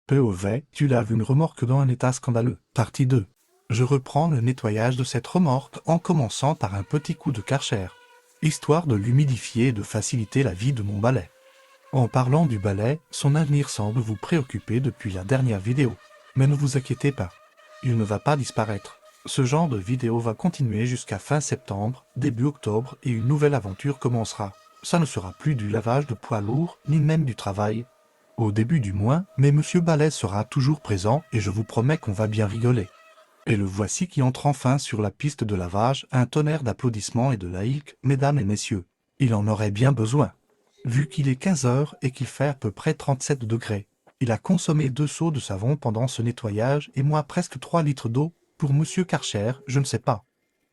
POV, tu laves une remorque dans un état scandaleux. Partie 2. Je reprends le nettoyage de cette remorque en commençant par un petit coup de Karcher, histoire de l'humidifier et de faciliter la vie de mon balai. En parlant du balai, son avenir semble vous préoccuper depuis la dernière vidéo. Mais ne vous inquiétez pas, il ne va pas disparaître. Ce genre de vidéo va continuer jusqu'à fin septembre, début octobre et une nouvelle aventure commencera. Ça ne sera plus du lavage de poids lourds, ni même du travail. Au début du mois, mais Monsieur Balai sera toujours présent et je vous promets qu'on va bien rigoler. Et le voici qui entre enfin sur la piste de lavage, un tonnerre d'applaudissements et de laïcs, mesdames et messieurs. Il en aurait bien besoin. Vu qu'il est 15 heures et qu'il fait à peu près 37 degrés. Il a consommé 2 seaux de savon pendant ce nettoyage et moi presque 3 litres d'eau. Pour Monsieur Karcher, je ne sais pas.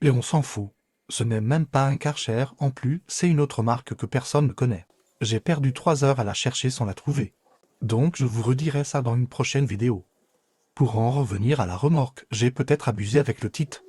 Et on s'en fout. Ce n'est même pas un Karcher, en plus, c'est une autre marque que personne ne connaît. J'ai perdu 3 heures à la chercher sans la trouver. Donc je vous redirai ça dans une prochaine vidéo. Pour en revenir à la remorque, j'ai peut-être abusé avec le titre.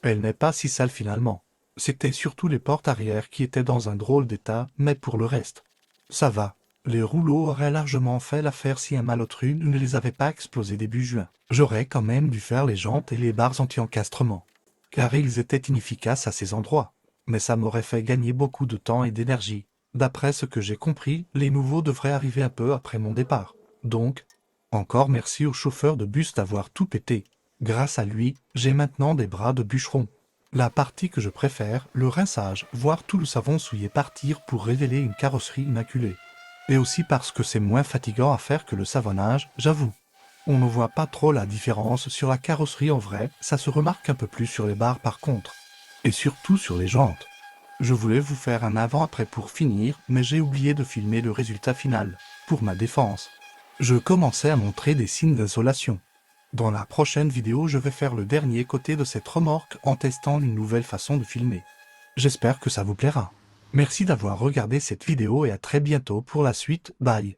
Elle n'est pas si sale finalement. C'était surtout les portes arrière qui étaient dans un drôle d'état, mais pour le reste, ça va. Les rouleaux auraient largement fait l'affaire si un malotru ne les avait pas explosés début juin. J'aurais quand même dû faire les jantes et les barres anti-encastrement, car ils étaient inefficaces à ces endroits. Mais ça m'aurait fait gagner beaucoup de temps et d'énergie. D'après ce que j'ai compris, les nouveaux devraient arriver un peu après mon départ. Donc, encore merci au chauffeur de bus d'avoir tout pété. Grâce à lui, j'ai maintenant des bras de bûcheron. La partie que je préfère, le rinçage, voir tout le savon souillé partir pour révéler une carrosserie immaculée. Et aussi parce que c'est moins fatigant à faire que le savonnage, j'avoue. On ne voit pas trop la différence sur la carrosserie en vrai, ça se remarque un peu plus sur les barres par contre. Et surtout sur les jantes. Je voulais vous faire un avant-après pour finir, mais j'ai oublié de filmer le résultat final, pour ma défense. Je commençais à montrer des signes d'insolation. Dans la prochaine vidéo, je vais faire le dernier côté de cette remorque en testant une nouvelle façon de filmer. J'espère que ça vous plaira. Merci d'avoir regardé cette vidéo et à très bientôt pour la suite, bye.